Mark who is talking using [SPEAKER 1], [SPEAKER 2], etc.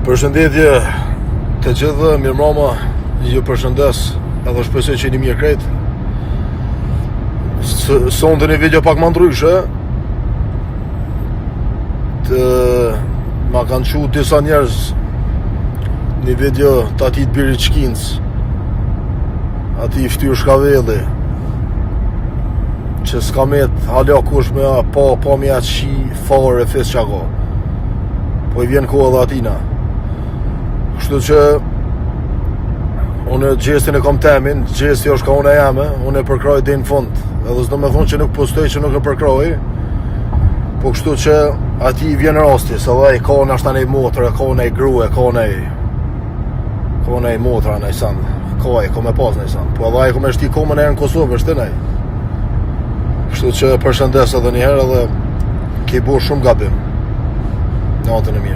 [SPEAKER 1] Përshëndetje të gjithë, mirëmbrëma, ju përshëndes edhe shpresoj që jeni mirë krejt. Sonte një video pak më ndryshe. Ma kanë qu disa njerëz një video të atit Biri Çkinc, ati i ftyr Shkavelli, që s'ka met hala kush me pa me atë shi fare fes qako, po i vjen kohë edhe atina. Kështu që unë gjestin e kam temin, gjesti është ka unë e jame, unë e përkroj dhe në fund, edhe s'do me thonë që nuk postoj që nuk e përkroj, po kështu që ati i vjen rasti, se dhe i ka në ashtë në i motër, ka në i grue, ka në i motra në i sanë, ka me pas në i sanë, po edhe i ka me shti komën e në Kosovë, është të nej. Kështu që përshëndes edhe njëherë edhe ke bo shumë gabim. Natën e mirë.